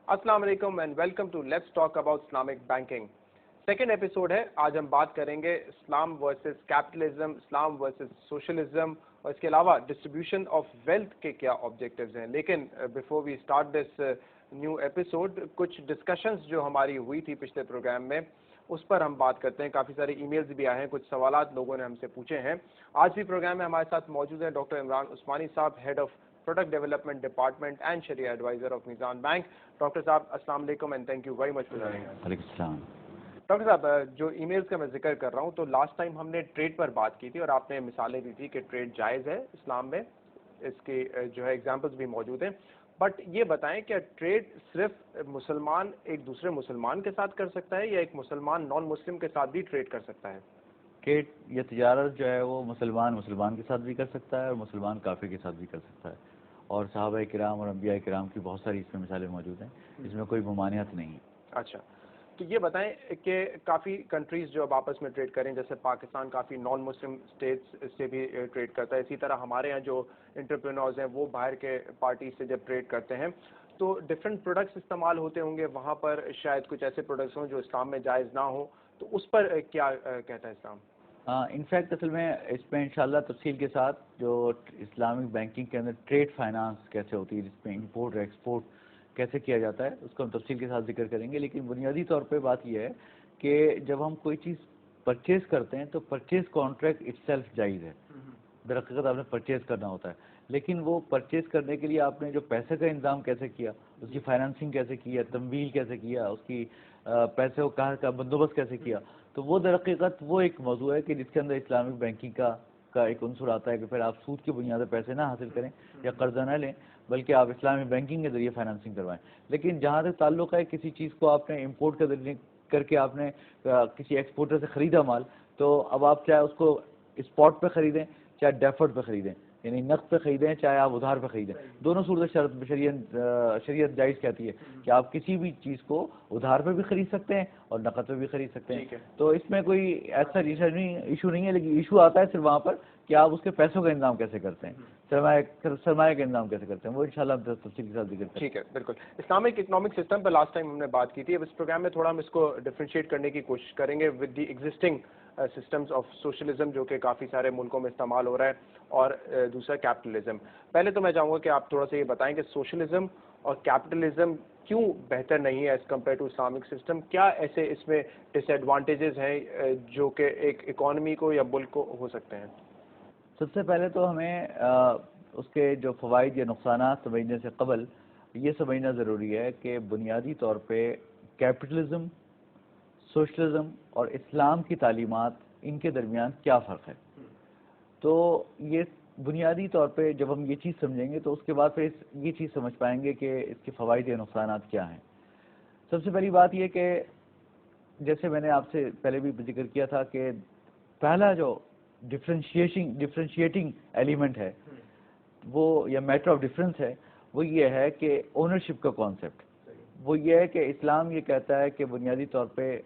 السلام علیکم and welcome to let's talk about Islamic banking. Second episode ہے. آج ہم بات کریں گے Islam versus capitalism, Islam versus socialism, اور اس کے علاوہ ڈسٹریبیوشن آف ویلتھ کے کیا آبجیکٹیوز ہیں. لیکن before we start this new episode, کچھ ڈسکشنز جو ہماری ہوئی تھی پچھلے پروگرام میں اس پر ہم بات کرتے ہیں. کافی سارے ای میلز بھی آئے ہیں, کچھ سوالات لوگوں نے ہم سے پوچھے ہیں. آج بھی پروگرام میں ہمارے ساتھ موجود ہیں ڈاکٹر عمران عثمانی صاحب, head of product development department and شریعہ advisor of Meezan bank. Doctor صاحب السلام علیکم and thank you very much for joining us. وعلیکم السلام. ڈاکٹر صاحب, جو ای میلز کا میں ذکر کر رہا ہوں, تو لاسٹ ٹائم ہم نے ٹریڈ پر بات کی تھی اور آپ نے مثالیں دی تھی کہ ٹریڈ جائز ہے اسلام میں, اس کی جو ہے ایگزامپلس بھی موجود ہیں. بٹ یہ بتائیں کہ ٹریڈ صرف مسلمان ایک دوسرے مسلمان کے ساتھ کر سکتا ہے یا ایک مسلمان نان مسلم کے ساتھ بھی ٹریڈ کر سکتا ہے؟ ٹریڈ یا تجارت جو ہے وہ مسلمان کے ساتھ بھی کر سکتا ہے اور مسلمان کافر کے ساتھ بھی کر سکتا ہے, اور صحابہ کرام اور انبیاء کرام کی بہت ساری اس میں مثالیں موجود ہیں, اس میں کوئی ممانعت نہیں. اچھا, تو یہ بتائیں کہ کافی کنٹریز جو اب آپس میں ٹریڈ کریں, جیسے پاکستان کافی نان مسلم اسٹیٹس سے بھی ٹریڈ کرتا ہے, اسی طرح ہمارے یہاں جو انٹرپرینورز ہیں وہ باہر کے پارٹی سے جب ٹریڈ کرتے ہیں تو ڈفرینٹ پروڈکٹس استعمال ہوتے ہوں گے, وہاں پر شاید کچھ ایسے پروڈکٹس ہوں جو اسلام میں جائز نہ ہوں, تو اس پر کیا کہتا ہے اسلام؟ انفیکٹ اصل میں اس میں انشاءاللہ تفصیل کے ساتھ جو اسلامک بینکنگ کے اندر ٹریڈ فائنانس کیسے ہوتی ہے, جس میں امپورٹ اور ایکسپورٹ کیسے کیا جاتا ہے, اس کو ہم تفصیل کے ساتھ ذکر کریں گے. لیکن بنیادی طور پہ بات یہ ہے کہ جب ہم کوئی چیز پرچیز کرتے ہیں تو پرچیز کانٹریکٹ اٹ سیلف جائز ہے. درحقیقت آپ نے پرچیز کرنا ہوتا ہے, لیکن وہ پرچیز کرنے کے لیے آپ نے جو پیسے کا انتظام کیسے کیا, اس کی فائنانسنگ کیسے کیا, تمویل کیسے کیا, اس کی پیسے کا بندوبست کیسے کیا, تو وہ درحقیقت وہ ایک موضوع ہے کہ جس کے اندر اسلامک بینکنگ کا ایک عنصر آتا ہے کہ پھر آپ سود کی بنیاد پر پیسے نہ حاصل کریں یا قرضہ نہ لیں, بلکہ آپ اسلامک بینکنگ کے ذریعے فائنانسنگ کروائیں. لیکن جہاں تک تعلق ہے کسی چیز کو آپ نے امپورٹ کے ذریعے کر کے آپ نے کسی ایکسپورٹر سے خریدا مال, تو اب آپ چاہے اس کو اسپاٹ پہ خریدیں چاہے ڈیفرڈ پہ خریدیں, یعنی نقد پہ خریدیں چاہے آپ ادھار پہ خریدیں, دونوں صورت شریعت جائز کہتی ہے کہ آپ کسی بھی چیز کو ادھار پہ بھی خرید سکتے ہیں اور نقد پہ بھی خرید سکتے ہیں. تو اس میں کوئی ایسا ایشو نہیں ہے, لیکن ایشو آتا ہے صرف وہاں پر کہ آپ اس کے پیسوں کا انتظام کیسے کرتے ہیں, سرمایہ کا انتظام کیسے کرتے ہیں, وہ انشاءاللہ ہم تفصیل کے ساتھ ذکر کریں. ٹھیک ہے, بالکل. اسلامک اکنامک سسٹم پہ لاسٹ ٹائم ہم نے بات کی تھی. اب اس پروگرام میں تھوڑا ہم اس کو ڈفرینشیٹ کرنے کی کوشش کریں گے with the existing systems of socialism جو کہ کافی سارے ملکوں میں استعمال ہو رہا ہے, اور دوسرا کیپٹلزم. پہلے تو میں چاہوں گا کہ آپ تھوڑا سا یہ بتائیں کہ سوشلزم اور کیپٹلزم کیوں بہتر نہیں ہے as compare to Islamic system. کیا ایسے اس میں ڈس ایڈوانٹیجز ہیں جو کہ ایک اکانومی کو یا ملک کو ہو سکتے ہیں؟ سب سے پہلے تو ہمیں اس کے جو فوائد یا نقصانات سمجھنے سے قبل یہ سمجھنا ضروری ہے کہ بنیادی طور پہ کیپٹلزم, سوشلزم اور اسلام کی تعلیمات ان کے درمیان کیا فرق ہے. تو یہ بنیادی طور پہ جب ہم یہ چیز سمجھیں گے تو اس کے بعد پھر یہ چیز سمجھ پائیں گے کہ اس کے فوائد یا نقصانات کیا ہیں. سب سے پہلی بات یہ کہ جیسے میں نے آپ سے پہلے بھی ذکر کیا تھا کہ پہلا جو ڈفرینشیٹنگ ایلیمنٹ ہے وہ یا میٹر آف ڈفرینس ہے, وہ یہ ہے کہ اونرشپ کا کانسیپٹ. وہ یہ ہے کہ اسلام یہ کہتا ہے کہ بنیادی طور پہ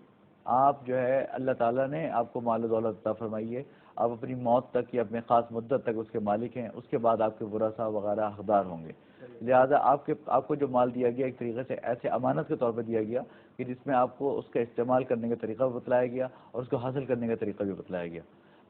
آپ جو ہے اللہ تعالیٰ نے آپ کو مال و دولت عطا فرمائی ہے, آپ اپنی موت تک یا اپنے خاص مدت تک اس کے مالک ہیں, اس کے بعد آپ کے ورثاء وغیرہ حقدار ہوں گے. لہذا آپ کو جو مال دیا گیا ایک طریقے سے ایسے امانت کے طور پہ دیا گیا کہ جس میں آپ کو اس کا استعمال کرنے کا طریقہ بھی بتلایا گیا اور اس کو حاصل کرنے کا طریقہ بھی بتلایا گیا.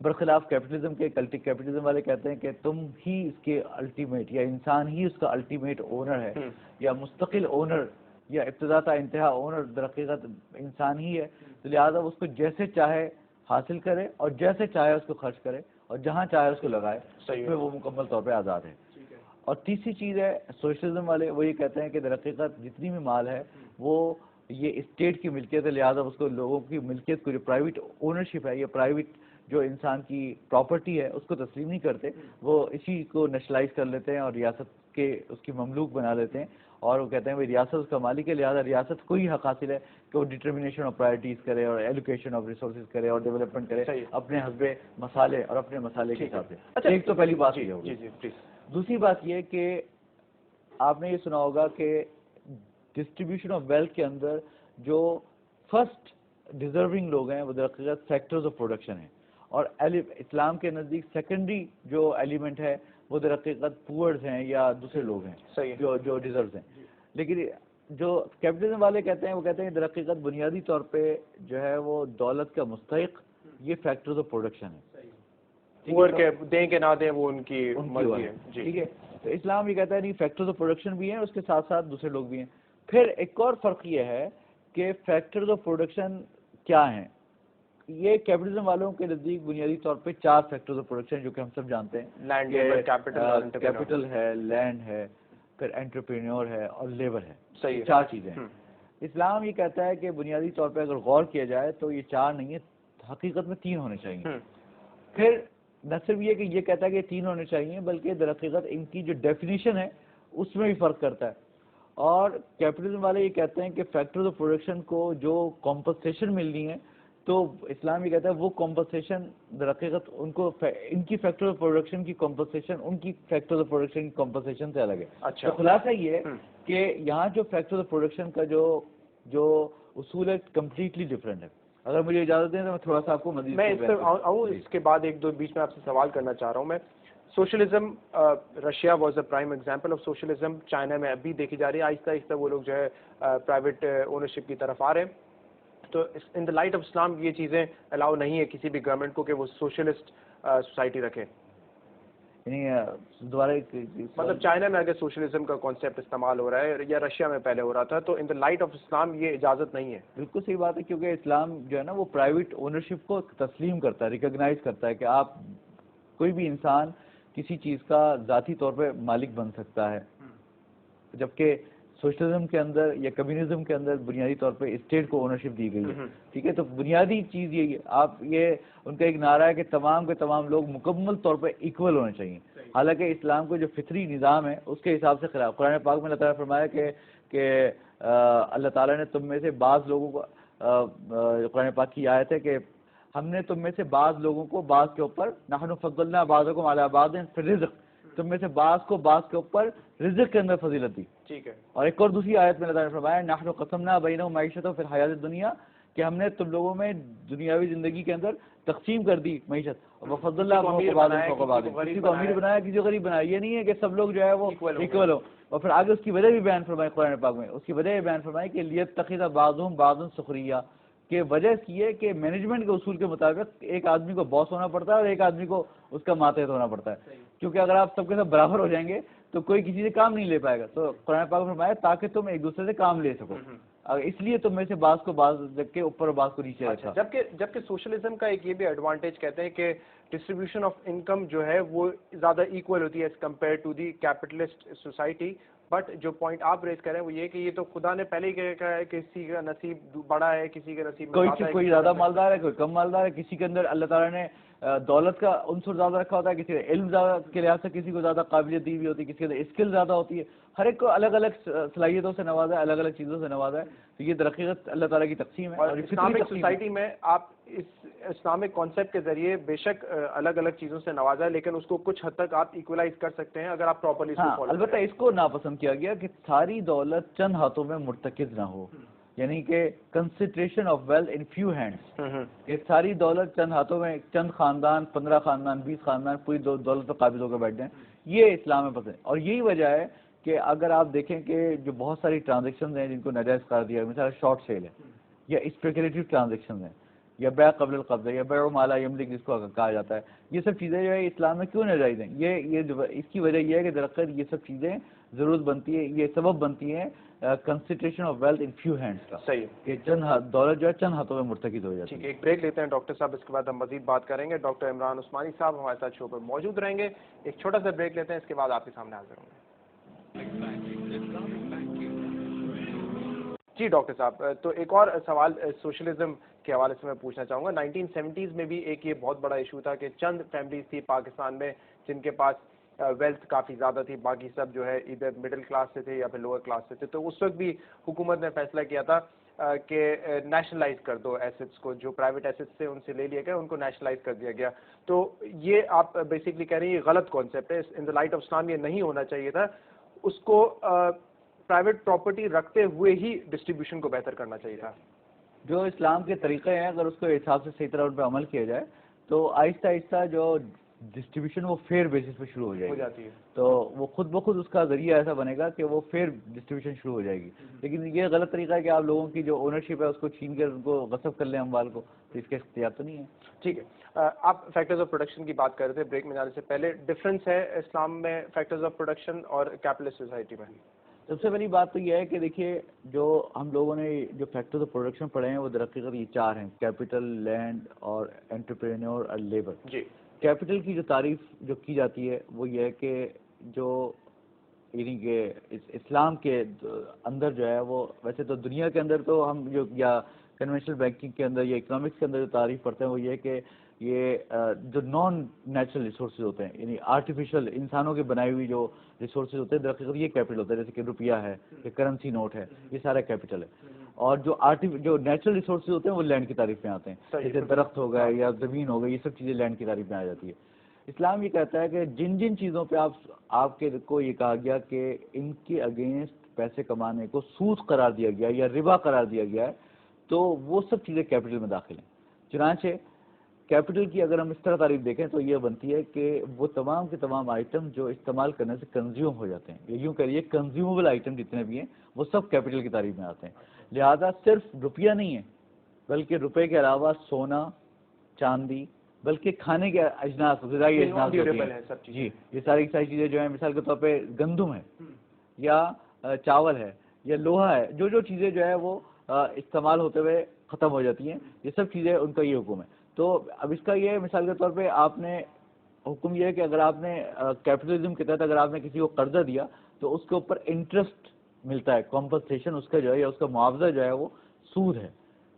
برخلاف کیپٹلزم کے کیپٹلزم والے کہتے ہیں کہ تم ہی اس کے الٹیمیٹ یا انسان ہی اس کا الٹیمیٹ اونر ہے, یا مستقل اونر یا ابتدا تا انتہا اونر درحقیقت انسان ہی ہے. تو لہٰذا اس کو جیسے چاہے حاصل کرے اور جیسے چاہے اس کو خرچ کرے اور جہاں چاہے اس کو لگائے, اس میں وہ مکمل طور پہ آزاد ہے. اور تیسری چیز ہے سوشلزم والے, وہ یہ کہتے ہیں کہ درحقیقت جتنی بھی مال ہے وہ یہ اسٹیٹ کی ملکیت ہے, لہٰذا اس کو لوگوں کی ملکیت کو جو پرائیویٹ اونرشپ ہے یا پرائیویٹ جو انسان کی پراپرٹی ہے اس کو تسلیم نہیں کرتے, وہ اسی کو نیشنلائز کر لیتے ہیں اور ریاست کے اس کی مملوک بنا لیتے ہیں, اور وہ کہتے ہیں بھائی ریاست اس کا مالک ہے, لہٰذا ریاست کو ہی حق حاصل ہے کہ وہ ڈٹرمنیشن آف پرائرٹیز کرے اور ایلوکیشن آف ریسورسز کرے اور ڈیولپمنٹ کرے اپنے حسب مسالے اور اپنے مسالے کے حساب سے. ایک تو پہلی بات یہ ہوگی. دوسری بات یہ کہ آپ نے یہ سنا ہوگا کہ ڈسٹریبیوشن آف ویلتھ کے اندر جو فرسٹ ڈیزرونگ لوگ ہیں وہ درحقیقت سیکٹرز آف پروڈکشن ہیں, اور اسلام کے نزدیک سیکنڈری جو ایلیمنٹ ہے وہ درحقیقت پورز ہیں یا دوسرے لوگ ہیں جو ڈیزروز ہیں. لیکن جو کیپٹلزم والے کہتے ہیں وہ کہتے ہیں در حقیقت بنیادی طور پہ جو ہے وہ دولت کا مستحق یہ فیکٹرز آف پروڈکشن ہے، وہ دیں کہ نہ دیں وہ ان کی مرضی ہے. ٹھیک ہے. تو اسلام یہ کہتا ہے نہیں فیکٹرز آف پروڈکشن بھی ہیں، اس کے ساتھ ساتھ دوسرے لوگ بھی ہیں. پھر ایک اور فرق یہ ہے کہ فیکٹرز آف پروڈکشن کیا ہیں. یہ کیپٹلزم والوں کے نزدیک بنیادی طور پہ 4 فیکٹرز آف پروڈکشن جو کہ ہم سب جانتے ہیں، لینڈ، کیپٹل ہے، لینڈ ہے، پھر انٹرپرینور ہے اور لیبر ہے. صحیح، 4 چیزیں ہیں. اسلام یہ کہتا ہے کہ بنیادی طور پہ اگر غور کیا جائے تو یہ 4 نہیں ہے، حقیقت میں 3 ہونے چاہیے. پھر نہ صرف یہ کہ یہ کہتا ہے کہ 3 ہونے چاہیے بلکہ در حقیقت ان کی جو ڈیفینیشن ہے اس میں بھی فرق کرتا ہے. اور کیپٹلزم والے یہ کہتے ہیں کہ فیکٹرز آف پروڈکشن کو جو کمپنسیشن ملنی ہے تو اسلام یہ کہتا ہے وہ کمپنسیشن در حقیقت ان کو ان کی فیکٹر آف پروڈکشن کی کمپنسیشن ان کی فیکٹر آف پروڈکشن کی کمپنسیشن سے الگ ہے. تو خلاصہ یہ ہے کہ یہاں جو فیکٹر آف پروڈکشن کا جو اصول ہے کمپلیٹلی ڈفرینٹ ہے. اگر مجھے اجازت دیں تو میں تھوڑا سا آپ کو مزید میں اس پہ آؤں. اس کے بعد ایک دو بیچ میں آپ سے سوال کرنا چاہ رہا ہوں. میں socialism, Russia was a prime example of socialism. China میں ابھی دیکھی جا رہی ہے آہستہ آہستہ وہ لوگ جو ہے پرائیویٹ اونرشپ کی طرف آ رہے ہیں. تو ان دا لائٹ آف اسلام یہ چیزیں الاؤ نہیں ہے کسی بھی گورنمنٹ کو کہ وہ سوشلسٹ سوسائٹی رکھے. یعنی دوبارہ مطلب چائنا میں اگر سوشلزم کا کانسیپٹ استعمال ہو رہا ہے یا رشیا میں پہلے ہو رہا تھا تو ان دا لائٹ آف اسلام یہ اجازت نہیں ہے. بالکل صحیح بات ہے، کیونکہ اسلام جو ہے نا وہ پرائیویٹ اونرشپ کو تسلیم کرتا ہے، ریکگنائز کرتا ہے کہ آپ کوئی بھی انسان کسی چیز کا ذاتی طور پہ مالک بن سکتا ہے. جبکہ سوشلزم کے اندر یا کمیونزم کے اندر بنیادی طور پہ اسٹیٹ کو اونرشپ دی گئی ہے. ٹھیک ہے. تو بنیادی چیز یہ آپ یہ ان کا ایک نعرہ ہے کہ تمام کے تمام لوگ مکمل طور پہ ایکول ہونے چاہیے. حالانکہ اسلام کو جو فطری نظام ہے اس کے حساب سے خلاف. قرآن پاک میں اللہ تعالیٰ نے فرمایا کہ اللہ تعالیٰ نے تم میں سے بعض لوگوں کو، قرآن پاک کی آیت ہے کہ ہم نے تم میں سے بعض لوگوں کو بعض کے اوپر نحن فضلنا بعضکم علی بعض فی الرزق، تم میں سے بعض کو بعض کے اوپر رزق کے اندر فضیلت دی. ٹھیک ہے. اور ایک اور دوسری آیت میں اللہ تعالیٰ نے فرمایا نحن قسمنا بینہم معیشتہم فی الحیاۃ الدنیا، کہ ہم نے تم لوگوں میں دنیاوی زندگی کے اندر تقسیم کر دی معیشت. وفضل اللہ بعضکم فوق بعض، کسی کو امیر بنایا کسی کو غریب بنایا. یہ نہیں ہے کہ سب لوگ جو ہے وہ ایکول ہو. اور پھر آگے اس کی وجہ بھی بیان فرمائی قرآن پاک میں، اس کی وجہ بھی بیان فرمائی کہ لیتخذ بعضهم بعضا سخریا، کہ وجہ اس کی ہے کہ مینجمنٹ کے اصول کے مطابق ایک آدمی کو باس ہونا پڑتا ہے اور ایک آدمی کو اس کا ماتحت ہونا پڑتا ہے. کیونکہ اگر آپ سب کے ساتھ برابر ہو جائیں گے تو کوئی کسی سے کام نہیں لے پائے گا. تو قرآن پاک میں فرمایا تاکہ تم ایک دوسرے سے کام لے سکو، اس لیے تم میں سے بعض کو بعض کے اوپر اور بعض کو نیچے رکھا. جبکہ سوشلزم کا ایک یہ بھی ایڈوانٹیج کہتے ہیں کہ ڈسٹریبیوشن آف انکم جو ہے وہ زیادہ ایکول ہوتی ہے as compare to the capitalist society. But جو پوائنٹ آپ ریز کر رہے ہیں وہ یہ کہ یہ تو خدا نے پہلے ہی کہا ہے کہ کسی کا نصیب بڑا ہے کسی کا نصیب کوئی زیادہ مالدار ہے کوئی کم مالدار ہے. کسی کے اندر اللہ تعالیٰ نے دولت کا عنصر زیادہ رکھا ہوتا ہے، کسی کا علم زیادہ کے لحاظ سے کسی کو زیادہ قابلیت دی ہوئی ہوتی ہے، کسی کے اندر اسکل زیادہ ہوتی ہے. ہر ایک کو الگ الگ صلاحیتوں سے نوازا ہے، الگ الگ چیزوں سے نوازا ہے. تو یہ درحقیقت اللہ تعالیٰ کی تقسیم ہے. اور اسلامک سوسائٹی میں آپ اس اسلامک کانسیپٹ کے ذریعے بے شک الگ الگ چیزوں سے نوازا ہے لیکن اس کو کچھ حد تک آپ ایکولائز کر سکتے ہیں اگر آپ پراپرلی. البتہ اس کو ناپسند کیا گیا کہ ساری دولت چند ہاتھوں میں مرتکز نہ ہو، یعنی کہ concentration of wealth in few hands, کہ ساری دولت چند ہاتھوں میں، چند خاندان 15 خاندان 20 خاندان پوری دولت پر قابض ہو کر بیٹھ جائیں. یہ اسلام میں پسند. اور یہی وجہ ہے کہ اگر آپ دیکھیں کہ جو بہت ساری ٹرانزیکشنز ہیں جن کو ناجائز قرار دیا، مثلا شارٹ سیل ہے یا اسپیکولیٹو ٹرانزیکشنز ہیں یا بیع قبل القبض ہے یا بیع ما لا یملک جس کو کہا جاتا ہے، یہ سب چیزیں جو ہے اسلام میں کیوں ناجائز ہیں؟ اس کی وجہ یہ ہے کہ درحقیقت یہ سب چیزیں ضرورت بنتی ہے، یہ سبب بنتی ہیں concentration of wealth in few hands کا. صحیح. کہ دولت جو ہے چند ہاتھوں میں مرتکز ہو جاتی ہے. ٹھیک ہے. ایک بریک لیتے ہیں ڈاکٹر صاحب، اس کے بعد ہم مزید بات کریں گے. ڈاکٹر عمران عثمانی صاحب ہمارے ساتھ شو پر موجود رہیں گے. ایک چھوٹا سا بریک لیتے ہیں، اس کے بعد آپ کے سامنے حاضر ہوں گے. جی ڈاکٹر صاحب، تو ایک اور سوال سوشلزم کے حوالے سے میں پوچھنا چاہوں گا. 1970s میں بھی ایک یہ بہت بڑا ایشو تھا کہ چند فیملیز تھی پاکستان میں جن کے پاس ویلتھ کافی زیادہ تھی، باقی سب جو ہے ادھر مڈل کلاس سے تھے یا پھر لوور کلاس سے تھے. تو اس وقت بھی حکومت نے فیصلہ کیا تھا کہ نیشنلائز کر دو ایسٹس کو، جو پرائیویٹ ایسٹس تھے ان سے لے لیا گیا، ان کو نیشنلائز کر دیا گیا. تو یہ آپ بیسکلی کہہ رہے ہیں یہ غلط کانسیپٹ ہے. ان دا لائٹ آف اسلام یہ نہیں ہونا چاہیے تھا. اس کو پرائیویٹ پراپرٹی رکھتے ہوئے ہی ڈسٹریبیوشن کو بہتر کرنا چاہیے تھا. جو اسلام کے طریقے ہیں اگر اس کو حساب سے صحیح طرح ان پہ عمل کیا جائے تو آہستہ آہستہ جو ڈسٹریبیوشن وہ فیئر بیسس پہ شروع ہو جائے جاتی گی، ہے، تو وہ خود بخود اس کا ذریعہ ایسا بنے گا کہ وہ فیئر ڈسٹریبیوشن شروع ہو جائے گی. لیکن یہ غلط طریقہ ہے کہ آپ لوگوں کی جو اونرشپ ہے اس کو چھین کر ان کو غصب کر لیں اموال کو، تو اس کے اختیار تو نہیں ہے. ٹھیک ہے. آپ فیکٹرز آف پروڈکشن کی بات کر رہے تھے بریک میں جانے سے پہلے. ڈفرینس ہے اسلام میں فیکٹرز آف پروڈکشن اور کیپٹلسٹ سوسائٹی میں؟ سب سے پہلی بات تو یہ ہے کہ دیکھیے جو ہم لوگوں نے جو فیکٹرز آف پروڈکشن پڑھے ہیں وہ درحقیقت یہ 4 ہیں: کیپٹل، لینڈ اور انٹرپرینور اور لیبر. جی. کیپٹل کی جو تعریف جو کی جاتی ہے وہ یہ ہے کہ جو یعنی کہ اسلام کے اندر جو ہے وہ، ویسے تو دنیا کے اندر تو ہم جو یا کنونشنل بینکنگ کے اندر یا اکنامکس کے اندر جو تعریف پڑھتے ہیں وہ یہ ہے کہ یہ جو نان نیچرل ریسورسز ہوتے ہیں، یعنی آرٹیفیشل انسانوں کے بنائی ہوئی جو ریسورسز ہوتے ہیں درحقیقت یہ کیپٹل ہوتا ہے. جیسے کہ روپیہ ہے یا کرنسی نوٹ ہے، یہ سارا کیپٹل ہے. اور جو نیچرل ریسورسز ہوتے ہیں وہ لینڈ کی تعریف میں آتے ہیں، جیسے درخت ہو گئے یا زمین ہو گئی، یہ سب چیزیں لینڈ کی تعریف میں آ جاتی ہے. اسلام یہ کہتا ہے کہ جن چیزوں پہ آپ کے کو یہ کہا گیا کہ ان کے اگینسٹ پیسے کمانے کو سود قرار دیا گیا یا ربا قرار دیا گیا ہے، تو وہ سب چیزیں کیپٹل میں داخل ہیں. چنانچہ کیپٹل کی اگر ہم اس طرح تعریف دیکھیں تو یہ بنتی ہے کہ وہ تمام کے تمام آئٹم جو استعمال کرنے سے کنزیوم ہو جاتے ہیں، یا یوں کہیے کنزیومبل آئٹم جتنے بھی ہیں وہ سب کیپٹل کی تعریف میں آتے ہیں. لہذا صرف روپیہ نہیں ہے بلکہ روپے کے علاوہ سونا، چاندی، بلکہ کھانے کے اجناس، غذائی اجناس ہوتے ہیں. جی، یہ ساری چیزیں جو ہیں مثال کے طور پہ گندم ہے یا چاول ہے یا لوہا ہے، جو چیزیں جو ہے وہ استعمال ہوتے ہوئے ختم ہو جاتی ہیں، یہ سب چیزیں ان کا یہ حکم ہے. تو اب اس کا یہ مثال کے طور پہ آپ نے حکم یہ ہے کہ اگر آپ نے کیپٹلزم کے تحت اگر آپ نے کسی کو قرضہ دیا تو اس کے اوپر انٹرسٹ ملتا ہے، کمپنسیشن اس کا جو ہے یا اس کا معاوضہ جو ہے وہ سود ہے.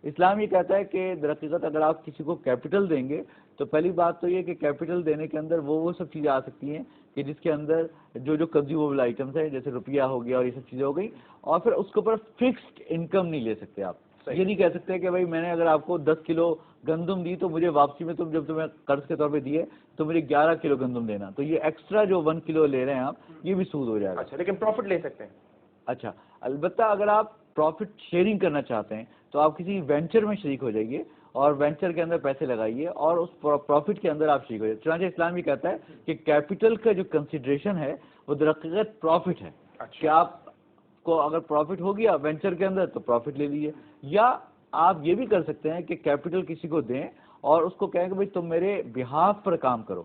اسلام یہ کہتا ہے کہ درحقیقت اگر آپ کسی کو کیپٹل دیں گے تو پہلی بات تو یہ کہ کیپٹل دینے کے اندر وہ سب چیزیں آ سکتی ہیں کہ جس کے اندر جو کنزیومبل آئٹمس ہیں جیسے روپیہ ہو گیا اور یہ سب چیزیں ہو گئی، اور پھر اس کے اوپر فکسڈ انکم نہیں لے سکتے آپ. یہ نہیں کہہ سکتے کہ بھائی میں نے اگر آپ کو 10 کلو گندم دی تو مجھے واپسی میں جب تمہیں قرض کے طور پہ دیے تو مجھے 11 کلو گندم دینا، تو یہ ایکسٹرا جو 1 کلو لے رہے ہیں آپ یہ بھی سود ہو جائے گا. اچھا، لیکن پروفٹ لے سکتے ہیں. اچھا، البتہ اگر آپ پروفٹ شیئرنگ کرنا چاہتے ہیں تو آپ کسی وینچر میں شریک ہو جائیے اور وینچر کے اندر پیسے لگائیے اور اس پروفٹ کے اندر آپ شریک ہو جائیے. چنانچہ اسلام یہ کہتا ہے کہ کیپٹل کا جو کنسیڈریشن ہے وہ درحقیقت پروفٹ ہے. کہ آپ کو اگر پروفٹ ہو گیا وینچر کے اندر تو پروفٹ لے لیجیے، یا آپ یہ بھی کر سکتے ہیں کہ کیپٹل کسی کو دیں اور اس کو کہیں کہ بھائی تم میرے بہاف پر کام کرو،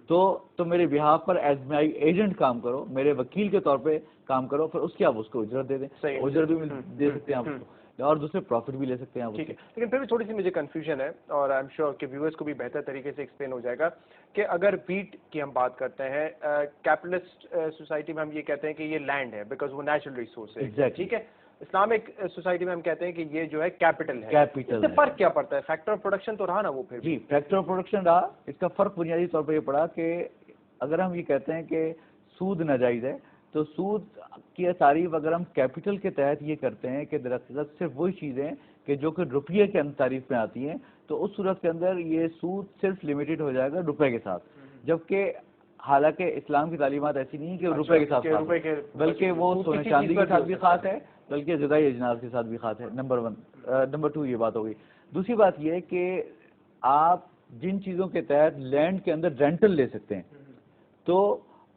تو تم میرے behalf per as my agent کام کرو، میرے وکیل کے طور پہ کام کرو، پھر اس کی آپ اس کو اجرت دے دیں. اجرت بھی دے سکتے ہیں آپ کو اور دوسرے پروفٹ بھی لے سیکتے ہیں آپ. ٹھیک ہے، لیکن پھر بھی تھوڑی سی مجھے کنفیوژن ہے اور آئی ایم شیور کہ ویورس کو بھی بہتر طریقے سے ایکسپلین ہو جائے گا کہ اگر ویٹ کی ہم بات کرتے ہیں کیپٹلسٹ سوسائٹی میں ہم یہ کہتے ہیں کہ یہ لینڈ ہے بیکاز وہ نیچرل ریسورس ہے. ٹھیک ہے، اسلامک سوسائٹی میں ہم کہتے ہیں کہ یہ جو ہے کیپٹل ہے. اس سے فرق کیا پڑتا ہے؟ فیکٹر آف پروڈکشن تو رہا نا وہ. پھر جی، فیکٹر آف پروڈکشن رہا. اس کا فرق بنیادی طور پر یہ پڑا کہ اگر ہم یہ کہتے ہیں کہ سود ناجائز ہے تو سود کی تعریف اگر ہم کیپٹل کے تحت یہ کرتے ہیں کہ درحقیقت صرف وہی چیزیں کہ جو کہ روپیے کے اندر تعریف میں آتی ہیں، تو اس صورت کے اندر یہ سود صرف لمیٹڈ ہو جائے گا روپے کے ساتھ. جبکہ حالانکہ اسلام کی تعلیمات ایسی نہیں کہ روپے کے ساتھ بلکہ وہ سونے چاندی کے ساتھ بھی خاص ہے، بلکہ غذائی اجناس کے ساتھ بھی خاص ہے. نمبر 1. نمبر 2 یہ بات ہو گئی. دوسری بات یہ ہے کہ آپ جن چیزوں کے تحت لینڈ کے اندر رینٹل لے سکتے ہیں تو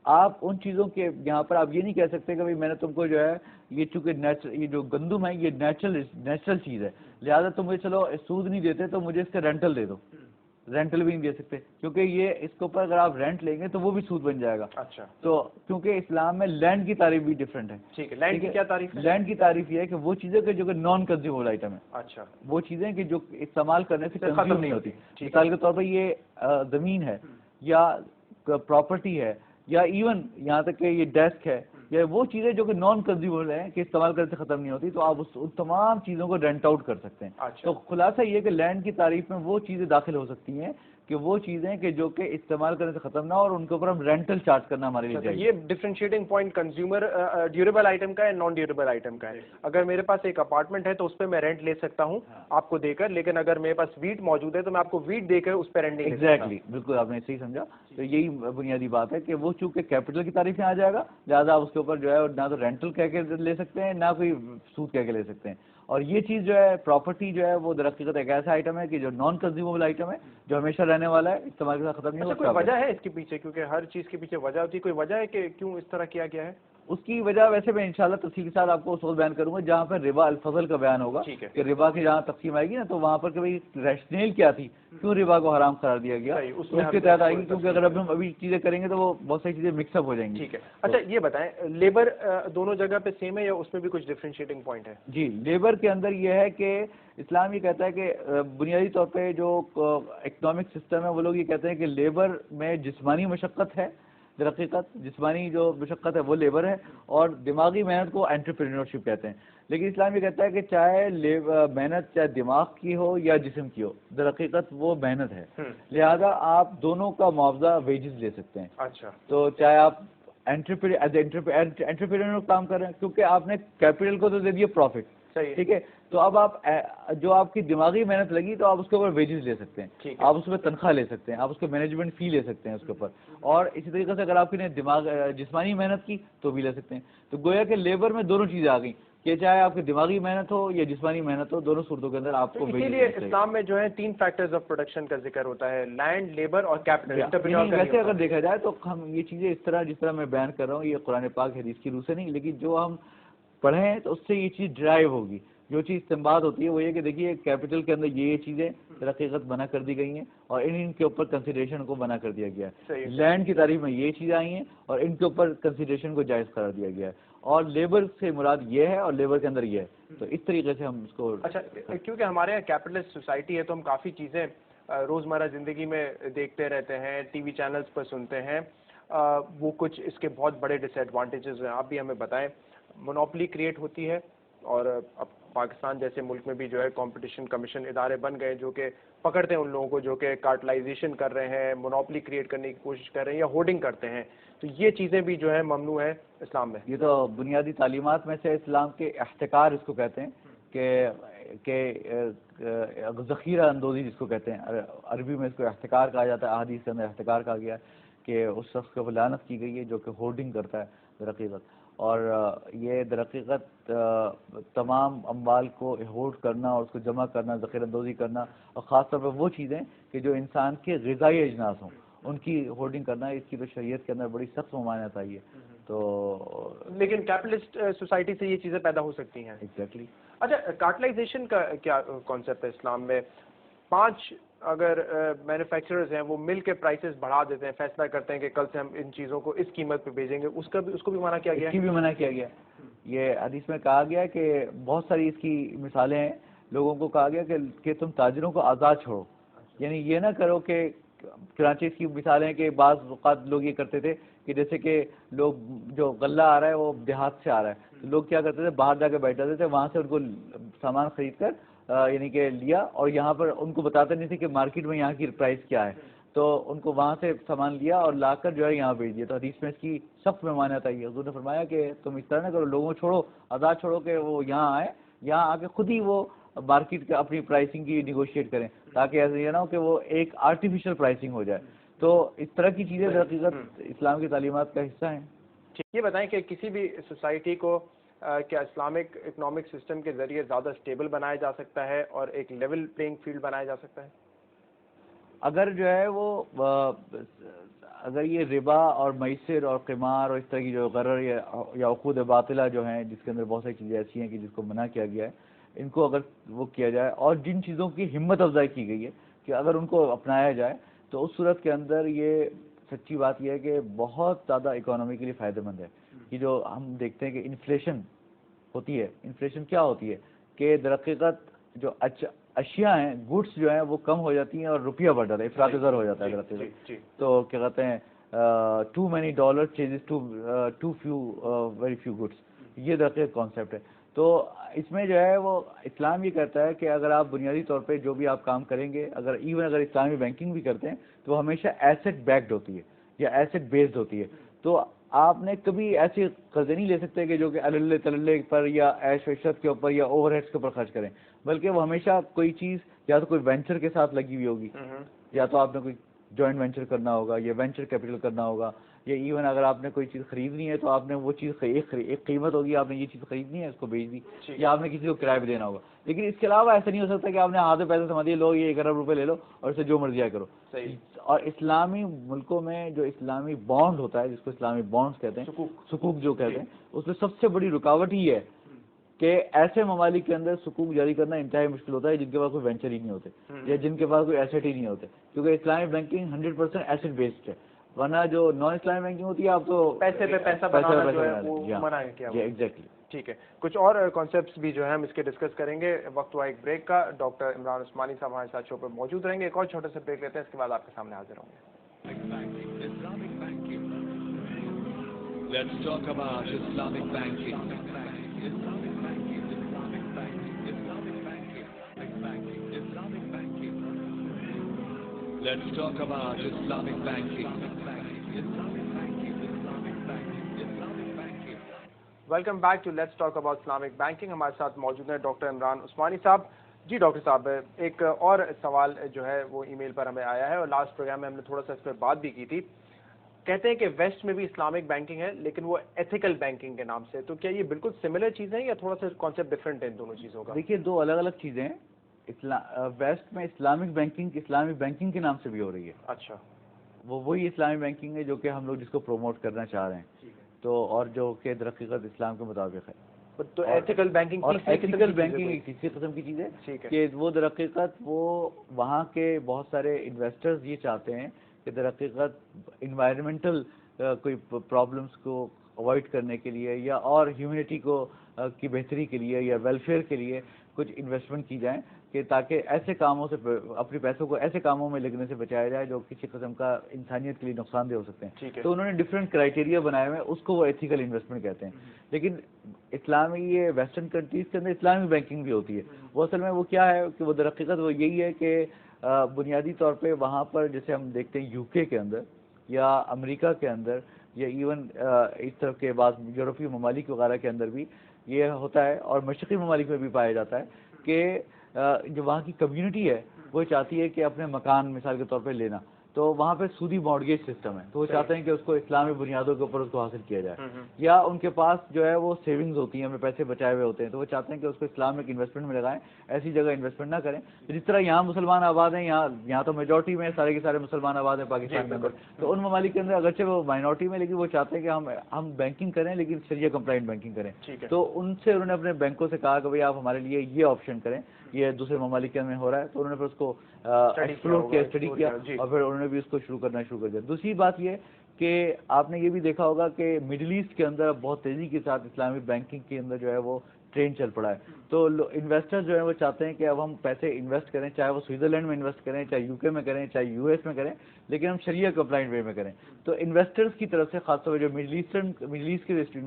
آپ ان چیزوں کے یہاں پر آپ یہ نہیں کہہ سکتے کہ بھائی میں نے تم کو جو ہے یہ چونکہ یہ جو گندم ہے یہ نیچرل چیز ہے لہٰذا تم مجھے چلو سود نہیں دیتے تو مجھے اس کا رینٹل دے دو. رینٹل بھی نہیں دے سکتے کیونکہ یہ اس کے اوپر اگر آپ رینٹ لیں گے تو وہ بھی سود بن جائے گا. اچھا، تو کیونکہ اسلام میں لینڈ کی تعریف بھی ڈفرینٹ ہے. ٹھیک ہے، لینڈ کی کیا تعریف ہے؟ لینڈ کی تعریف یہ ہے کہ وہ چیزیں کہ جو کہ نان کنزیومبل آئٹم ہے. اچھا، وہ چیزیں کہ جو استعمال کرنے سے کنزیوم نہیں ہوتی. مثال کے طور پر یہ زمین ہے یا پراپرٹی ہے یا ایون یہاں تک کہ یہ ڈیسک ہے یا وہ چیزیں جو کہ نان کنزیومبل ہیں کہ استعمال کرنے سے ختم نہیں ہوتی، تو آپ ان تمام چیزوں کو رینٹ آؤٹ کر سکتے ہیں. تو خلاصہ یہ کہ لینڈ کی تعریف میں وہ چیزیں داخل ہو سکتی ہیں کہ وہ چیزیں کہ جو کہ استعمال کرنے سے ختم نہ ہو اور ان کے اوپر ہم رینٹل چارج کرنا ہمارے لیے چاہیے. یہ differentiating point consumer durable item کا ہے نان ڈیوریبل آئٹم کا ہے. اگر میرے پاس ایک اپارٹمنٹ ہے تو اس پہ میں رینٹ لے سکتا ہوں آپ کو دے کر، لیکن اگر میرے پاس ویٹ موجود ہے تو میں آپ کو ویٹ دے کر اس پہ رینٹ نہیں لے سکتا. ایگزیکٹلی، بالکل آپ نے صحیح سمجھا. تو یہی بنیادی بات ہے کہ وہ چونکہ کیپٹل کی تعریف میں آ جائے گا لہٰذا اس کے اوپر جو ہے نہ تو رینٹل کہہ کے لے سکتے ہیں نہ کوئی سود کہہ کے لے سکتے ہیں. اور یہ چیز جو ہے پراپرٹی جو ہے وہ در حقیقت ایک ایسا آئٹم ہے کہ جو نان کنزیومبل آئٹم ہے، جو ہمیشہ رہنے والا ہے، استعمال کے ساتھ ختم نہیں ہوتا. کوئی وجہ ہے اس کے پیچھے؟ کیونکہ ہر چیز کے پیچھے وجہ ہوتی ہے، کوئی وجہ ہے کہ کیوں اس طرح کیا گیا ہے؟ اس کی وجہ ویسے میں انشاءاللہ تفصیل کے ساتھ آپ کو اس وقت بیان کروں گا جہاں پر ربا الفضل کا بیان ہوگا کہ ربا کی جہاں تقسیم آئے گی نا تو وہاں پر کبھی ریشنل کیا تھی، کیوں ربا کو حرام قرار دیا گیا، اس کے تحت آئے گی. کیونکہ اگر اب ہم ابھی چیزیں کریں گے تو وہ بہت ساری چیزیں مکس اپ ہو جائیں گی. ٹھیک ہے. اچھا یہ بتائیں، لیبر دونوں جگہ پہ سیم ہے یا اس میں بھی کچھ ڈفرینشیٹنگ پوائنٹ ہے؟ جی، لیبر کے اندر یہ ہے کہ اسلام یہ کہتا ہے کہ بنیادی طور پہ جو اکنامک سسٹم ہے وہ لوگ یہ کہتے ہیں کہ لیبر میں جسمانی مشقت ہے، در حقیقت جسمانی جو مشقت ہے وہ لیبر ہے، اور دماغی محنت کو انٹرپرینورشپ کہتے ہیں. لیکن اسلام یہ کہتا ہے کہ چاہے محنت چاہے دماغ کی ہو یا جسم کی ہو، در حقیقت وہ محنت ہے، لہذا آپ دونوں کا معاوضہ ویجز لے سکتے ہیں. اچھا، تو چاہے آپ انٹرپرینور کام کر رہے ہیں کیونکہ آپ نے کیپٹل کو تو دے دیا پروفٹ، ٹھیک ہے، تو اب آپ جو آپ کی دماغی محنت لگی تو آپ اس کے اوپر ویجز لے سکتے ہیں، آپ اس پہ تنخواہ لے سکتے ہیں، آپ اس کو مینجمنٹ فی لے سکتے ہیں اس کے اوپر. اور اسی طریقے سے اگر آپ نے جسمانی محنت کی تو بھی لے سکتے ہیں. تو گویا کہ لیبر میں دونوں چیزیں آ گئیں کہ چاہے آپ کی دماغی محنت ہو یا جسمانی محنت ہو، دونوں صورتوں کے اندر آپ کو اسی لیے اسلام میں جو ہے 3 فیکٹرز آف پروڈکشن کا ذکر ہوتا ہے، لینڈ، لیبر اور کیپٹل. ویسے اگر دیکھا جائے تو ہم یہ چیزیں اس طرح جس طرح میں بیان کر رہا ہوں یہ قرآن پاک حدیث کی روح سے نہیں، لیکن جو ہم پڑھیں تو اس سے یہ چیز ڈرائیو ہوگی. جو چیز استنباط ہوتی ہے وہ یہ کہ دیکھیے کیپٹل کے اندر یہ چیزیں در حقیقت بنا کر دی گئی ہیں اور ان کے اوپر کنسیڈریشن کو بنا کر دیا گیا ہے. لینڈ کی تعریف میں یہ چیزیں آئی ہیں اور ان کے اوپر کنسیڈریشن کو جائز قرار دیا گیا ہے. اور لیبر سے مراد یہ ہے اور لیبر کے اندر یہ ہے. تو اس طریقے سے ہم اس کو اچھا، کیونکہ ہمارے یہاں کیپٹلسٹ سوسائٹی ہے تو ہم کافی چیزیں روزمرہ زندگی میں دیکھتے رہتے ہیں، ٹی وی چینلز پر سنتے ہیں. وہ کچھ اس کے بہت بڑے ڈس ایڈوانٹیجز ہیں، آپ بھی ہمیں بتائیں. مونوپلی کریٹ ہوتی ہے، اور اب پاکستان جیسے ملک میں بھی جو ہے کمپٹیشن کمیشن ادارے بن گئے جو کہ پکڑتے ہیں ان لوگوں کو جو کہ کارٹلائزیشن کر رہے ہیں، مونوپلی کریٹ کرنے کی کوشش کر رہے ہیں یا ہولڈنگ کرتے ہیں. تو یہ چیزیں بھی جو ہے ممنوع ہے اسلام میں. یہ تو بنیادی تعلیمات میں سے اسلام کے احتکار اس کو کہتے ہیں کہ ذخیرہ اندوزی جس کو کہتے ہیں، عربی میں اس کو احتکار کہا جاتا ہے. احادیث کے اندر احتکار کہا گیا ہے کہ اس شخص کو لعنت کی گئی ہے جو کہ ہولڈنگ کرتا ہے در حقیقت. اور یہ در حقیقت تمام اموال کو ہولڈ کرنا اور اس کو جمع کرنا، ذخیرہ اندوزی کرنا، اور خاص طور پر وہ چیزیں کہ جو انسان کے غذائی اجناس ہوں ان کی ہولڈنگ کرنا، اس کی تو شریعت کے اندر بڑی سخت ممانعت آئی ہے. تو لیکن کیپٹلسٹ سوسائٹی سے یہ چیزیں پیدا ہو سکتی ہیں. ایگزیکٹلی. اچھا، کارٹلائزیشن کا کیا کانسیپٹ ہے اسلام میں؟ 5 اگر مینوفیکچررز ہیں وہ مل کے پرائسز بڑھا دیتے ہیں، فیصلہ کرتے ہیں کہ کل سے ہم ان چیزوں کو اس قیمت پہ بھیجیں گے، اس کو بھی منع کیا گیا ہے. اس کی بھی منع کیا گیا. یہ حدیث میں کہا گیا کہ بہت ساری اس کی مثالیں ہیں. لوگوں کو کہا گیا کہ تم تاجروں کو آزاد چھوڑو، یعنی یہ نہ کرو کہ چنانچہ اس کی مثال ہے کہ بعض اوقات لوگ یہ کرتے تھے کہ جیسے کہ لوگ جو غلہ آ رہا ہے وہ دیہات سے آ رہا ہے تو لوگ کیا کرتے تھے، باہر جا کے بیٹھ جاتے تھے، وہاں سے ان کو سامان خرید کر یعنی کہ لیا، اور یہاں پر ان کو بتاتے نہیں تھے کہ مارکیٹ میں یہاں کی پرائس کیا ہے، تو ان کو وہاں سے سامان لیا اور لا کر جو ہے یہاں بھیج دیا. تو حدیث میں اس کی سخت ممانعت آئی ہے. حضور نے فرمایا کہ تم اس طرح نہ کرو، لوگوں کو چھوڑو، آزاد چھوڑو کہ وہ یہاں آئے، یہاں آ کے خود ہی وہ مارکیٹ کے اپنی پرائسنگ کی نیگوشیٹ کریں، تاکہ ایسا یہ نہ ہو کہ وہ ایک آرٹیفیشل پرائسنگ ہو جائے. تو اس طرح کی چیزیں در حقیقت اسلام کی تعلیمات کا حصہ ہیں. یہ بتائیں کہ کسی بھی سوسائٹی کو کیا اسلامک اکنامک سسٹم کے ذریعے زیادہ اسٹیبل بنایا جا سکتا ہے اور ایک لیول پلینگ فیلڈ بنایا جا سکتا ہے؟ اگر جو ہے وہ اگر یہ ربا اور میسر اور قمار اور اس طرح کی جو غرر یا عقود باطلہ جو ہیں جس کے اندر بہت ساری چیزیں ایسی ہیں کہ جس کو منع کیا گیا ہے، ان کو اگر وہ کیا جائے اور جن چیزوں کی ہمت افزائی کی گئی ہے کہ اگر ان کو اپنایا جائے تو اس صورت کے اندر یہ سچی بات یہ ہے کہ بہت زیادہ اکانومی کے لیے فائدہ مند ہے. کہ جو ہم دیکھتے ہیں کہ انفلیشن ہوتی ہے، انفلیشن کیا ہوتی ہے کہ در حقیقت جو اشیاء ہیں، گڈس جو ہیں وہ کم ہو جاتی ہیں اور روپیہ بڑھ جاتا ہے، افراط زر ہو جاتا ہے در حقیقت. تو کیا کہتے ہیں too many dollar chases too few very few goods, یہ در حقیقت کانسیپٹ ہے. تو اس میں جو ہے وہ اسلام یہ کہتا ہے کہ اگر آپ بنیادی طور پہ جو بھی آپ کام کریں گے، اگر اسلامی بینکنگ بھی کرتے ہیں تو وہ ہمیشہ ایسٹ بیکڈ ہوتی ہے یا ایسٹ بیسڈ ہوتی ہے. تو آپ نے کبھی ایسے قرضے نہیں لے سکتے کہ جو کہ اللہ تللے پر یا عیش و عشرت کے اوپر یا اوور ہیڈس کے اوپر خرچ کریں، بلکہ وہ ہمیشہ کوئی چیز یا تو کوئی وینچر کے ساتھ لگی ہوئی ہوگی، یا تو آپ نے کوئی جوائنٹ وینچر کرنا ہوگا یا وینچر کیپٹل کرنا ہوگا, یا ایون اگر آپ نے کوئی چیز خریدنی ہے تو آپ نے وہ چیز ایک قیمت ہوگی, آپ نے یہ چیز خریدنی ہے, اس کو بیچ دی, یا آپ نے کسی کو کرایہ پہ دینا ہوگا. لیکن اس کے علاوہ ایسا نہیں ہو سکتا کہ آپ نے ہاتھ میں پیسے سما دیے, لو یہ 1 ارب روپے لے لو اور اسے جو مرضی کرو. اور اسلامی ملکوں میں جو اسلامی بانڈ ہوتا ہے, جس کو اسلامی بانڈز کہتے ہیں, سکوک جو کہتے ہیں, اس میں سب سے بڑی رکاوٹ ہی ہے کہ ایسے ممالک کے اندر سکوک جاری کرنا انتہائی مشکل ہوتا ہے جن کے پاس کوئی وینچر ہی نہیں ہوتے یا جن کے پاس کوئی ایسٹ ہی نہیں ہوتے, کیونکہ اسلامی بینکنگ 100% ایسٹ بیسڈ ہے. ورنہ جو نان اسلامی بینکنگ ہوتی ہے آپ تو پیسے پہ پیسہ بنانا جو ہے وہ منع ہے کیا. ایگزیکٹلی. ٹھیک ہے, کچھ اور کانسیپٹس بھی جو ہے ہم اس کے ڈسکس کریں گے. وقت ہوا ایک بریک کا. ڈاکٹر عمران عثمانی صاحب ہمارے ساتھ شو پہ موجود رہیں گے. ایک اور چھوٹے سے بریک لیتے ہیں, اس کے بعد آپ کے سامنے حاضر ہوں گے. Let's talk about Islamic banking. Let's talk about Islamic banking. Welcome back to let's talk about Islamic banking. ہمارے ساتھ موجود ہیں ڈاکٹر عمران عثمانی صاحب. جی ڈاکٹر صاحب, ایک اور سوال جو ہے وہ ای میل پر ہمیں آیا ہے, اور لاسٹ پروگرام میں ہم نے تھوڑا سا اس پہ بات بھی کی تھی. کہتے ہیں کہ ویسٹ میں بھی اسلامک بینکنگ ہے لیکن وہ ایتھیکل بینکنگ کے نام سے, تو کیا یہ بالکل سملر چیزیں ہیں یا تھوڑا سا کانسیپٹ ڈفرینٹ ہے ان دونوں چیزوں کا؟ دیکھیے, 2 الگ الگ چیزیں ہیں. ویسٹ میں اسلامک بینکنگ اسلامی بینکنگ کے نام سے بھی ہو رہی ہے. اچھا, وہی اسلامی بینکنگ ہے جو کہ ہم لوگ جس کو پروموٹ کرنا چاہ رہے ہیں, تو اور جو کہ در حقیقت اسلام کے مطابق ہے. تو ایتھیکل بینکنگ ایک تیسری قسم کی چیز ہے کہ وہ در حقیقت وہ وہاں کے بہت سارے انویسٹرز یہ چاہتے ہیں کہ در حقیقت انوائرمنٹل کوئی پرابلمس کو اوائڈ کرنے کے لیے یا اور ہیومینٹی کو کی بہتری کے لیے یا ویلفیئر کے لیے کچھ انویسٹمنٹ کی جائیں, کہ تاکہ ایسے کاموں سے اپنے پیسوں کو ایسے کاموں میں لگنے سے بچایا جائے جو کسی قسم کا انسانیت کے لیے نقصان دہ ہو سکتے ہیں. تو انہوں نے ڈفرینٹ کرائٹیریا بنائے ہوئے ہیں, اس کو وہ ایتھیکل انویسٹمنٹ کہتے ہیں. لیکن اسلامی یہ ویسٹرن کنٹریز کے اندر اسلامی بینکنگ بھی ہوتی ہے. وہ اصل میں وہ کیا ہے کہ وہ در حقیقت وہ یہی ہے کہ بنیادی طور پہ وہاں پر جیسے ہم دیکھتے ہیں UK کے اندر یا امریکہ کے اندر یا ایون اس طرف کے بعض یورپی ممالک وغیرہ کے اندر بھی یہ ہوتا ہے, اور مشرقی ممالک میں بھی پایا جاتا ہے کہ جو وہاں کی کمیونٹی ہے وہ چاہتی ہے کہ اپنے مکان مثال کے طور پہ لینا, تو وہاں پہ سودی مارگیج سسٹم ہے, تو وہ چاہتے ہیں کہ اس کو اسلامی بنیادوں کے اوپر اس کو حاصل کیا جائے. یا ان کے پاس جو ہے وہ سیونگز ہوتی ہیں, ہمیں پیسے بچائے ہوئے ہوتے ہیں, تو وہ چاہتے ہیں کہ اس کو اسلامک انویسٹمنٹ میں لگائیں, ایسی جگہ انویسٹمنٹ نہ کریں. جس طرح یہاں مسلمان آباد ہیں, یہاں تو میجورٹی میں سارے کے سارے مسلمان آباد ہیں پاکستان کے اندر, تو ان ممالک کے اندر اگرچہ وہ مائنورٹی میں لیکن وہ چاہتے ہیں کہ ہم بینکنگ کریں لیکن شریعہ کمپلائنٹ بینکنگ کریں. تو ان سے انہوں نے اپنے بینکوں سے کہا کہ بھائی آپ ہمارے لیے یہ آپشن کریں, یہ دوسرے ممالک کے میں ہو رہا ہے. تو انہوں نے پھر اس کو ایکسپلور کیا, اسٹڈی کیا, اور پھر انہوں نے بھی اس کو شروع کر دیا. دوسری بات یہ کہ آپ نے یہ بھی دیکھا ہوگا کہ مڈل ایسٹ کے اندر بہت تیزی کے ساتھ اسلامی بینکنگ کے اندر جو ہے وہ ٹرینڈ چل پڑا ہے. تو انویسٹر جو ہے وہ چاہتے ہیں کہ اب ہم پیسے انویسٹ کریں, چاہے وہ سوئٹزرلینڈ میں انویسٹ کریں, چاہے UK میں کریں, چاہے US میں کریں, لیکن ہم شریعہ کمپلائنٹ وے میں کریں. تو انویسٹرز کی طرف سے خاص طور پہ جو مڈل ایسٹ کے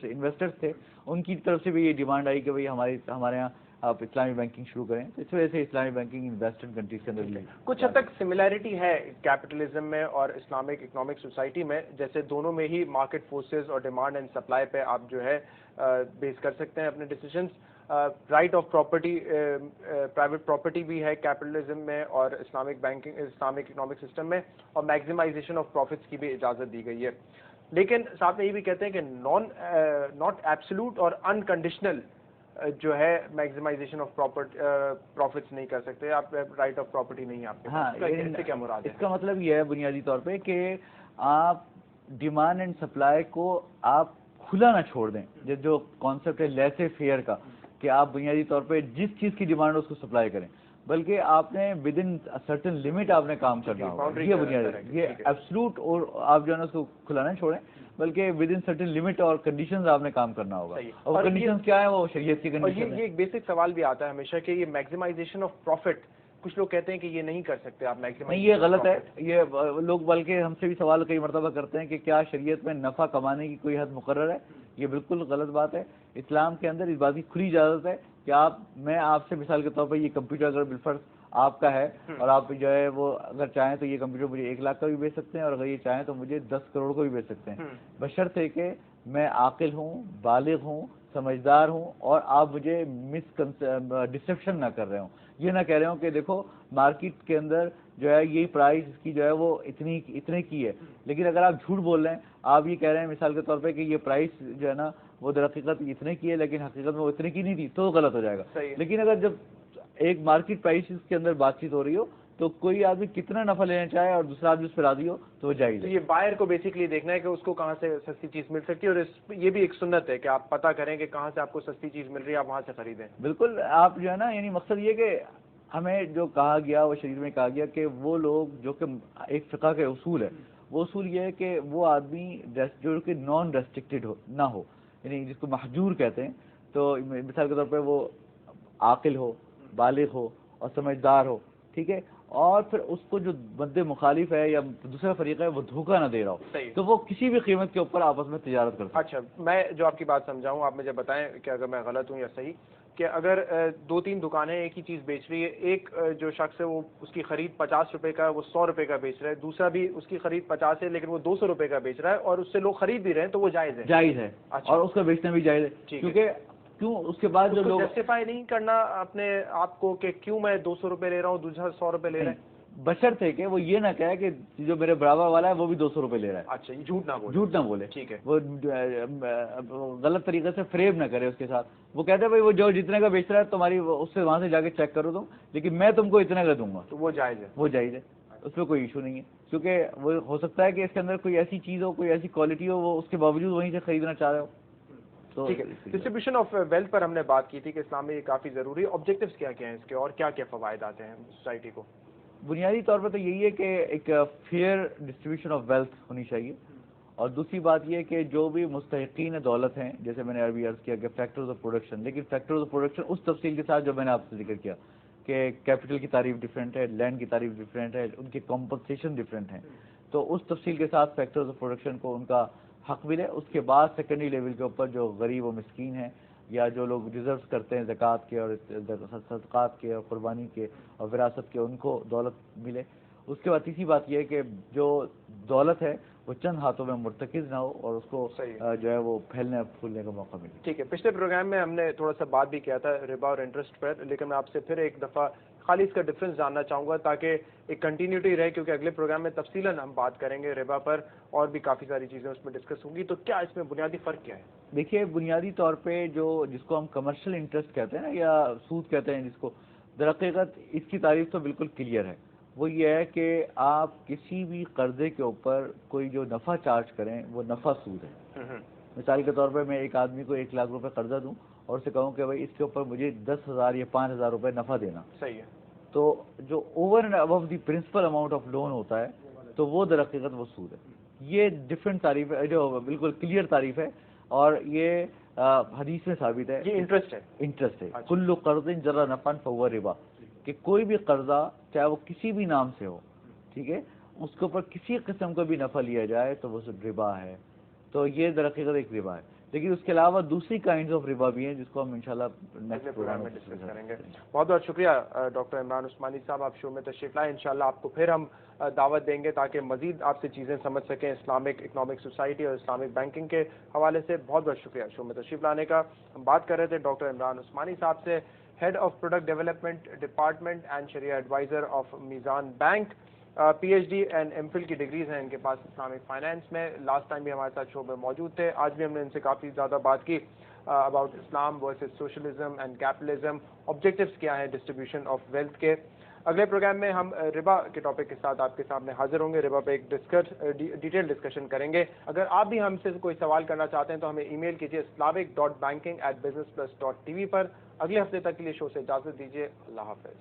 انویسٹرز تھے ان کی طرف سے بھی یہ ڈیمانڈ آئی کہ بھائی ہمارے یہاں آپ اسلامی بینکنگ شروع کریں. تو اس وجہ سے اسلامی بینکنگ ویسٹرن کنٹریز کے اندر بھی کچھ حد تک سملیرٹی ہے کیپٹلزم میں اور اسلامک اکنامک سوسائٹی میں, جیسے دونوں میں ہی مارکیٹ فورسز اور ڈیمانڈ اینڈ سپلائی پہ آپ جو ہے بیس کر سکتے ہیں اپنے decisions. Right of property, private property بھی ہے کیپٹلزم میں اور Islamic banking Islamic economic system میں, اور میگزیمائزیشن آف پروفٹس کی بھی اجازت دی گئی ہے. لیکن ساتھ میں یہ بھی کہتے ہیں کہ ناٹ ایبسلوٹ اور انکنڈیشنل جو ہے میگزیمائزیشن آف پروفٹس نہیں کر سکتے, آپ رائٹ آف پراپرٹی نہیں ہے آپ کے پاس. اس سے کیا مراد ہے؟ اس کا مطلب یہ ہے بنیادی طور پہ کہ آپ ڈیمانڈ اینڈ سپلائی کو آپ کھلا نہ چھوڑ دیں. جو کانسیپٹ ہے لیسے فیئر کا, کہ آپ بنیادی طور پہ جس چیز کی ڈیمانڈ ہے اس کو سپلائی کریں, بلکہ آپ نے ود ان سرٹن لمٹ آپ نے کام کرنا ہوگا. یہ بنیادی, یہ ایبسلوٹ اور آپ جو ہے اس کو کھلا نہ چھوڑیں, بلکہ ود ان سرٹن لمٹ اور کنڈیشنز آپ نے کام کرنا ہوگا. اور کنڈیشنز کیا ہیں؟ وہ شریعت کی کنڈیشن ہے. یہ ایک بیسک سوال بھی آتا ہے ہمیشہ کہ یہ میگزیمائزیشن آف پروفٹ, کچھ لوگ کہتے ہیں کہ یہ نہیں کر سکتے آپ میکسیمم. نہیں, یہ غلط ہے. یہ لوگ بلکہ ہم سے بھی سوال کئی مرتبہ کرتے ہیں کہ کیا شریعت میں نفع کمانے کی کوئی حد مقرر ہے. یہ بالکل غلط بات ہے. اسلام کے اندر اس بات کی کھلی اجازت ہے کہ میں آپ سے مثال کے طور پر یہ کمپیوٹر اگر بالفرض آپ کا ہے اور آپ جو ہے وہ اگر چاہیں تو یہ کمپیوٹر مجھے 1 لاکھ کا بھی بیچ سکتے ہیں, اور اگر یہ چاہیں تو مجھے 10 کروڑ کو بھی بیچ سکتے ہیں, بشرط ہے کہ میں عاقل ہوں, بالغ ہوں, سمجھدار ہوں اور آپ مجھے ڈسپشن نہ کر رہے ہوں. یہ نہ کہہ رہے ہوں کہ دیکھو مارکیٹ کے اندر جو ہے یہ پرائز اس کی جو ہے وہ اتنے کی ہے, لیکن اگر آپ جھوٹ بول رہے ہیں, آپ یہ کہہ رہے ہیں مثال کے طور پہ کہ یہ پرائز جو ہے نا وہ در حقیقت اتنے کی ہے لیکن حقیقت میں وہ اتنے کی نہیں تھی, تو غلط ہو جائے گا. لیکن اگر جب ایک مارکیٹ پرائس کے اندر بات چیت ہو رہی ہو تو کوئی آدمی کتنا نفع لینا چاہے اور دوسرا آدمی اس پہ راضی ہو تو وہ جائز ہے. یہ بائر کو بیسکلی دیکھنا ہے کہ اس کو کہاں سے سستی چیز مل سکتی ہے, اور یہ بھی ایک سنت ہے کہ آپ پتہ کریں کہ کہاں سے آپ کو سستی چیز مل رہی ہے, آپ وہاں سے خریدیں. بالکل, آپ جو ہے نا یعنی مقصد یہ کہ ہمیں جو کہا گیا وہ شریعت میں کہا گیا کہ وہ لوگ جو کہ ایک فقہ کے اصول ہے, وہ اصول یہ ہے کہ وہ آدمی جو کہ نان ریسٹرکٹیڈ نہ ہو, یعنی جس کو محجور کہتے ہیں. تو مثال کے طور پہ وہ عاقل ہو, بالغ ہو اور سمجھدار ہو, ٹھیک ہے, اور پھر اس کو جو بند مخالف ہے یا دوسرا فریق ہے وہ دھوکہ نہ دے رہا ہو, تو وہ کسی بھی قیمت کے اوپر آپس میں تجارت کرتا ہے. اچھا, میں جو آپ کی بات سمجھاؤں, آپ مجھے بتائیں کہ اگر میں غلط ہوں یا صحیح, کہ اگر 2-3 دکانیں ایک ہی چیز بیچ رہی ہے, ایک جو شخص ہے وہ اس کی خرید 50 روپے کا, وہ 100 روپے کا بیچ رہا ہے, دوسرا بھی اس کی خرید 50 ہے لیکن وہ 200 روپے کا بیچ رہا ہے, اور اس سے لوگ خرید بھی رہے ہیں, تو وہ جائز ہے. جائز ہے, اور اس کا بیچنا بھی جائز ہے, کیونکہ کیوں اس کے بعد جو لوگ جسٹیفائی نہیں کرنا اپنے آپ کو کہ کیوں میں 200 روپے لے رہا ہوں, دوسرا 100 روپے لے رہا ہے, بشرطے کہ وہ یہ نہ کہے کہ جو میرے برابر والا ہے وہ بھی 200 روپے لے رہا ہے. اچھا, یہ جھوٹ نہ بولے. ٹھیک ہے, وہ غلط طریقے سے فریب نہ کرے اس کے ساتھ. وہ کہتے ہیں بھائی وہ جو جتنے کا بیچ رہا ہے تمہاری اس سے وہاں سے جا کے چیک کرو تم, لیکن میں تم کو اتنے کا دوں گا, تو وہ جائز ہے. وہ جائز ہے, اس پہ کوئی ایشو نہیں ہے, کیونکہ وہ ہو سکتا ہے کہ اس کے اندر کوئی ایسی چیز ہو, کوئی ایسی کوالٹی ہو, وہ اس کے باوجود وہیں سے خریدنا چاہ رہے ہو. ٹھیک ہے, ڈسٹریبیوشن آف ویلتھ پر ہم نے بات کی تھی کہ اسلام میں یہ کافی ضروری ہے. آبجیکٹیوز کیا کیا ہیں اس کے, اور کیا کیا فوائد آتے ہیں سوسائٹی کو؟ بنیادی طور پہ تو یہی ہے کہ ایک فیئر ڈسٹریبیوشن آف ویلتھ ہونی چاہیے, اور دوسری بات یہ کہ جو بھی مستحقین دولت ہیں, جیسے میں نے ابھی عرض کیا کہ فیکٹرز آف پروڈکشن, لیکن فیکٹرز آف پروڈکشن اس تفصیل کے ساتھ جو میں نے آپ سے ذکر کیا کہ کیپٹل کی تعریف ڈفرینٹ ہے, لینڈ کی تعریف ڈفرینٹ ہے, ان کی کمپنسیشن ڈفرینٹ ہیں, تو اس تفصیل کے ساتھ فیکٹرز آف پروڈکشن کو ان کا حق ملے. اس کے بعد سیکنڈری لیول کے اوپر جو غریب و مسکین ہیں یا جو لوگ ریزرو کرتے ہیں زکوٰۃ کے اور صدقات کے اور قربانی کے اور وراثت کے, ان کو دولت ملے. اس کے بعد تیسری بات یہ ہے کہ جو دولت ہے وہ چند ہاتھوں میں مرتکز نہ ہو اور اس کو جو ہے وہ پھیلنے پھولنے کا موقع ملے. ٹھیک ہے, پچھلے پروگرام میں ہم نے تھوڑا سا بات بھی کیا تھا ربا اور انٹرسٹ پر, لیکن میں آپ سے پھر ایک دفعہ خالی اس کا ڈفرینس جاننا چاہوں گا تاکہ ایک کنٹینیوٹی رہے, کیونکہ اگلے پروگرام میں تفصیلاً ہم بات کریں گے ربا پر, اور بھی کافی ساری چیزیں اس میں ڈسکس ہوں گی. تو کیا اس میں بنیادی فرق کیا ہے؟ دیکھیے, بنیادی طور پہ جس کو ہم کمرشل انٹرسٹ کہتے ہیں نا یا سود کہتے ہیں جس کو, در حقیقت اس کی تعریف تو بالکل کلیئر ہے. وہ یہ ہے کہ آپ کسی بھی قرضے کے اوپر کوئی جو نفع چارج کریں وہ نفع سود ہے. مثال کے طور پہ میں ایک آدمی کو 1 لاکھ روپے قرضہ دوں اور اسے کہوں کہ بھائی اس کے اوپر مجھے 10,000 یا 5,000 روپے نفع دینا. صحیح ہے. تو جو over and above the principal amount of loan ہوتا ہے تو وہ در حقیقت وہ سود ہے. یہ ڈفرینٹ تعریف ہے, جو بالکل کلیئر تعریف ہے, اور یہ حدیث میں ثابت ہے. یہ انٹرسٹ ہے. کل قرض جرا نفعا فہو ربا, کہ کوئی بھی قرضہ چاہے وہ کسی بھی نام سے ہو, ٹھیک ہے, اس کے اوپر کسی قسم کا بھی نفع لیا جائے تو وہ سب ربا ہے. تو یہ در حقیقت ایک ربا ہے. لیکن اس کے علاوہ دوسری کائنڈز آف ربا بھی ہیں جس کو ہم انشاءاللہ نیکسٹ پروگرام میں ڈسکس کریں گے. بہت بہت شکریہ ڈاکٹر عمران عثمانی صاحب, آپ شو میں تشریف لائیں. انشاءاللہ آپ کو پھر ہم دعوت دیں گے تاکہ مزید آپ سے چیزیں سمجھ سکیں اسلامک اکنامک سوسائٹی اور اسلامک بینکنگ کے حوالے سے. بہت بہت شکریہ شو میں تشریف لانے کا. ہم بات کر رہے تھے ڈاکٹر عمران عثمانی صاحب سے, head of product development department and شریعہ advisor of Meezan bank. P H D and M phil کی ڈگریز ہیں ان کے پاس اسلامک فائنینس میں. لاسٹ ٹائم بھی ہمارے ساتھ شو میں موجود تھے. آج بھی ہم نے ان سے کافی زیادہ بات کی about Islam versus socialism and capitalism, objectives کیا ہیں ڈسٹریبیوشن آف ویلتھ کے. اگلے پروگرام میں ہم ربا کے ٹاپک کے ساتھ آپ کے سامنے حاضر ہوں گے. ربا پہ ایک ڈیٹیل ڈسکشن کریں گے. اگر آپ بھی ہم سے کوئی سوال کرنا چاہتے ہیں تو ہمیں ای میل کیجیے islamic.banking@businessplus.tv پر. اگلے ہفتے تک کے لیے شو سے اجازت دیجیے. اللہ حافظ.